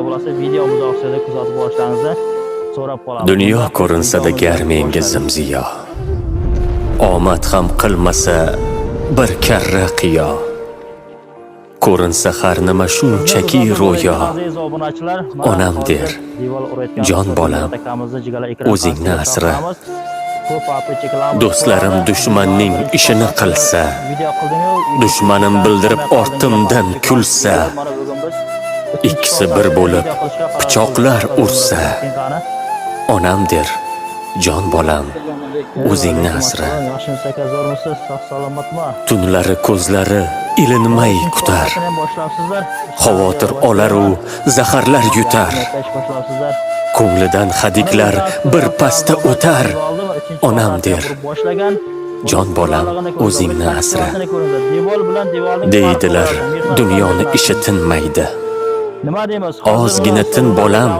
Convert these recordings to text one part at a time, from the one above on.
bo'lasiz, videomizni oxirida kuzatib borishlaringizni so'rab qolamiz. Dunyo ko'rinsa-da gar menga zimziyo. Omad ham qilmasa bir karra qiyo. Ko'rinsa har nima shunchaki ro'yo. Onam der, jon bolam, o'zingni asra. Do'stlarim dushmanning ishini qilsa, dushmanim bildirib ortimdan kulsa, ikkisi bir bo'lib pichoqlar ursa, onam der, jon bolam, o'zingni asra. Tunlari ko'zlari ilinmay kutar, xavotir olar u zaharlar yutar. Ko'nglidan hadiklar bir pasda o'tar, onam der, jon bolam, o'zingni asra. Deydilar, dunyoni ishi tinmaydi. Ozgina tin bolam,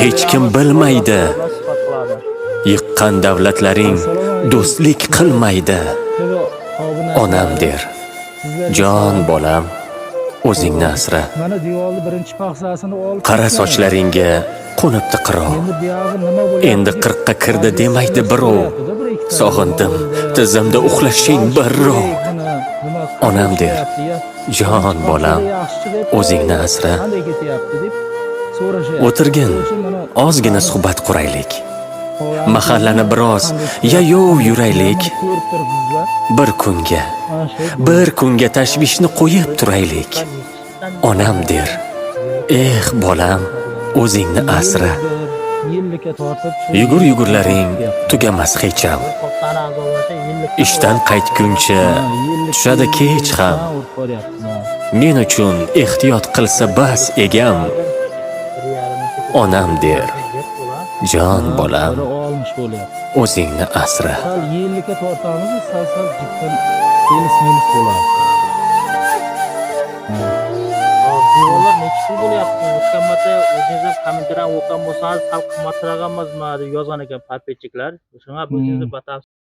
hech kim bilmaydi. Yiqqan davlatlaring do'stlik qilmaydi. Onam der, jon bolam, o'zingni asra. Qara sochlaringga qo'nibdi qiro. Endi 40 ga kirdi demaydi birov. Sog'indim, tizimda uxlashing birrov. Onam der, jon bolam, o'zingni asra. O'tirgin, ozgina suhbat quraylik. Mahallani biroz yayov yuraylik. Bir kunga tashvishni qo'yib turaylik. Onam der, bolam, o'zingni asra. Yugurlaring tugamas hecham. Ishdan qaytguncha tushadi kech ham. Men uchun ehtiyot qilsa bas egam. Onam der, jon bolam, o'zingni asra. Diyorlar nechi bo'lyapti? O'tgan marta o'zingiz kommentariyani o'qigan bo'lsangiz, sal qimmatroq emasmi deb yozgan ekan parpetchiklar. Shunga o'zingiz batafsil